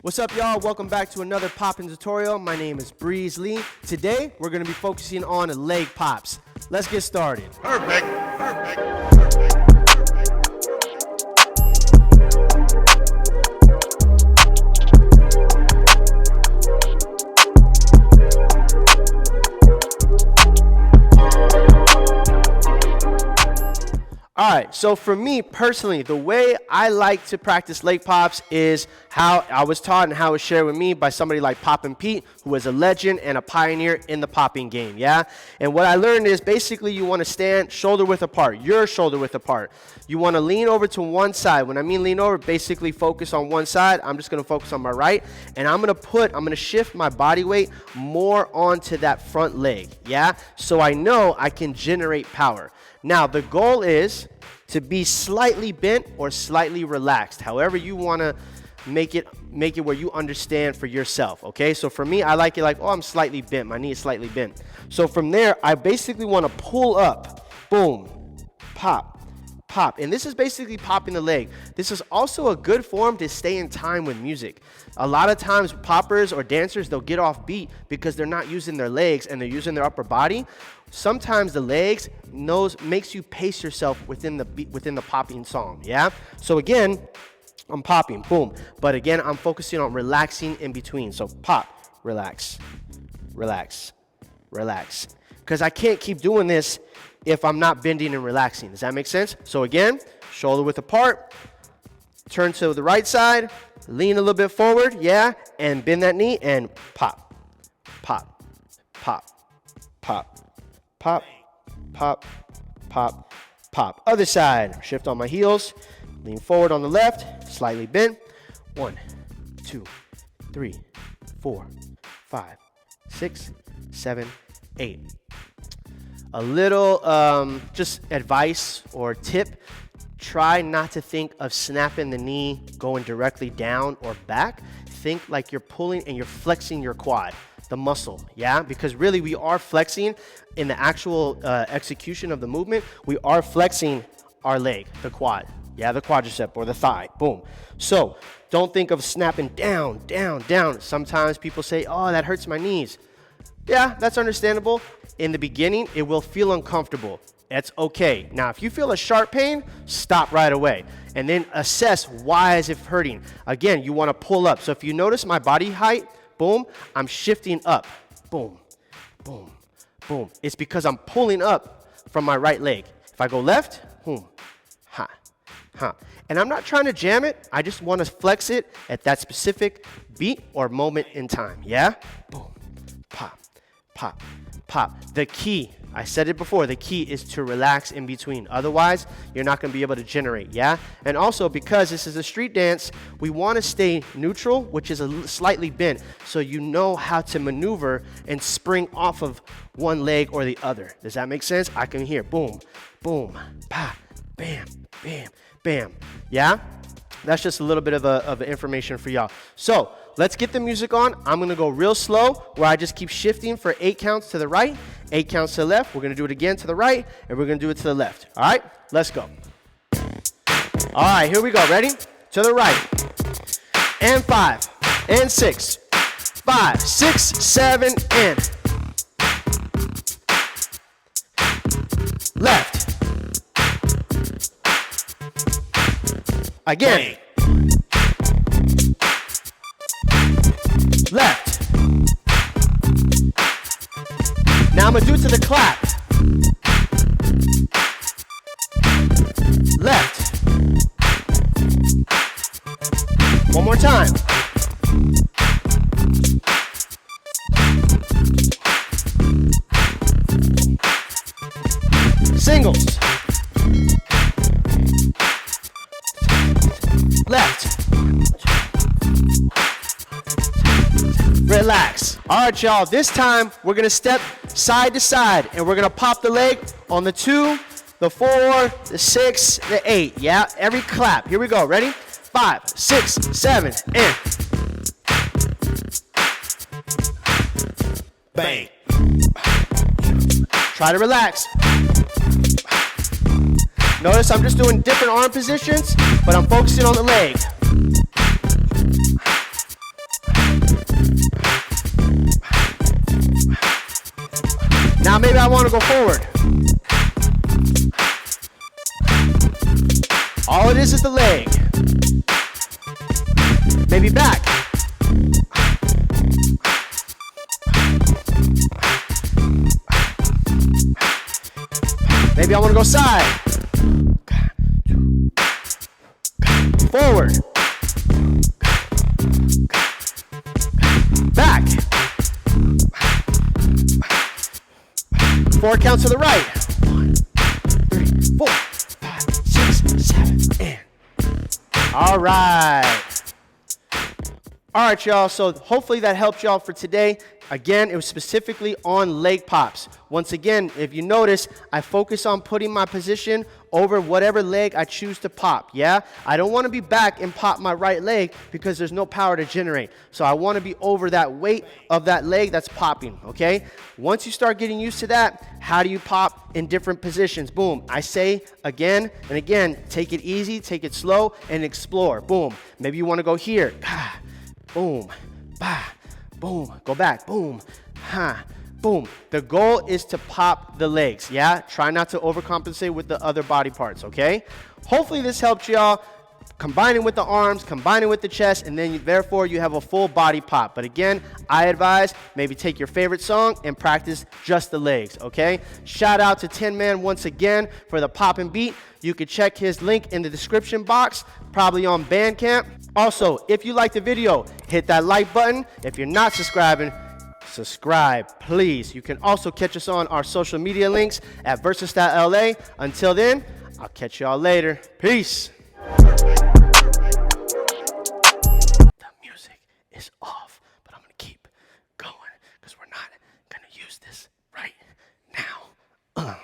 What's up, y'all? Welcome back to another popping tutorial. My name is Leigh. Today, we're going to be focusing on leg pops. Let's get started. Perfect. All right, so for me personally, the way I like to practice leg pops is how I was taught and how it was shared with me by somebody like Poppin' Pete, who is a legend and a pioneer in the popping game, yeah? And what I learned is basically you want to stand shoulder width apart, your shoulder width apart. You want to lean over to one side. When I mean lean over, basically focus on one side. I'm just going to focus on my right, and I'm going to shift my body weight more onto that front leg, yeah? So I know I can generate power. Now, the goal is to be slightly bent or slightly relaxed, however you want to make it where you understand for yourself, okay? So for me, I like it like, oh, I'm slightly bent. My knee is slightly bent. So from there, I basically want to pull up, boom, pop, pop. And this is basically popping the leg. This is also a good form to stay in time with music. A lot of times, poppers or dancers, they'll get off beat because they're not using their legs and they're using their upper body. Sometimes the legs makes you pace yourself within the popping song, yeah? So again, I'm popping, boom. But again, I'm focusing on relaxing in between. So pop, relax, relax, relax. Because I can't keep doing this if I'm not bending and relaxing. Does that make sense? So again, shoulder width apart, turn to the right side, lean a little bit forward, yeah? And bend that knee and pop, pop, pop, pop. Pop, pop, pop, pop. Other side, shift on my heels, lean forward on the left, slightly bent. 1, 2, 3, 4, 5, 6, 7, 8. A little just advice or tip, try not to think of snapping the knee going directly down or back. Think like you're pulling and you're flexing your quad, the muscle, yeah? Because really we are flexing in the actual execution of the movement. We are flexing our leg, the quad, yeah, the quadricep or the thigh, boom. So don't think of snapping down, down, down. Sometimes people say, oh, that hurts my knees. Yeah, that's understandable. In the beginning, it will feel uncomfortable. That's okay. Now, if you feel a sharp pain, stop right away. And then assess why is it hurting. Again, you want to pull up. So if you notice my body height, boom, I'm shifting up. Boom, boom, boom. It's because I'm pulling up from my right leg. If I go left, boom, ha, ha. And I'm not trying to jam it. I just want to flex it at that specific beat or moment in time. Yeah? Boom, pop, pop, pop. The key, I said it before, the key is to relax in between. Otherwise, you're not going to be able to generate, yeah? And also, because this is a street dance, we want to stay neutral, which is slightly bent, so you know how to maneuver and spring off of one leg or the other. Does that make sense? I can hear boom, boom, pa, bam, bam, bam, yeah? That's just a little bit of information for y'all. So let's get the music on. I'm going to go real slow where I just keep shifting for 8 counts to the right, 8 counts to the left. We're going to do it again to the right, and we're going to do it to the left. All right? Let's go. All right, here we go. Ready? To the right. And 5. And 6. 5, 6, 7, and. Left. Again. Left. Now I'm going to do it to the clap. Left. One more time. Singles. Left. Relax. All right, y'all. This time, we're going to step side to side, and we're going to pop the leg on the 2, the 4, the 6, the 8. Yeah? Every clap. Here we go. Ready? 5, 6, 7, and. Bang. Try to relax. Notice I'm just doing different arm positions, but I'm focusing on the leg. maybe I want to go forward. All it is the leg. Maybe back. Maybe I want to go side. Forward. Back. 4 counts to the right. 1, 3, 4, 5, 6, 7, and. All right. All right, y'all. So hopefully that helped y'all for today. Again, it was specifically on leg pops. Once again, if you notice, I focus on putting my position over whatever leg I choose to pop, yeah? I don't want to be back and pop my right leg because there's no power to generate. So I want to be over that weight of that leg that's popping, okay? Once you start getting used to that, how do you pop in different positions? Boom. I say again and again, take it easy, take it slow, and explore. Boom. Maybe you want to go here. Boom. Bah. Boom, go back, boom, ha, boom. The goal is to pop the legs, yeah? Try not to overcompensate with the other body parts, okay? Hopefully this helped y'all. Combine it with the arms, combine it with the chest, and then therefore you have a full body pop. But again, I advise maybe take your favorite song and practice just the legs, okay? Shout out to Tin Man once again for the pop and beat. You can check his link in the description box, probably on Bandcamp. Also, if you liked the video, hit that like button. If you're not subscribing, subscribe, please. You can also catch us on our social media links at Versus.LA. Until then, I'll catch y'all later. Peace. The music is off, but I'm going to keep going because we're not going to use this right now.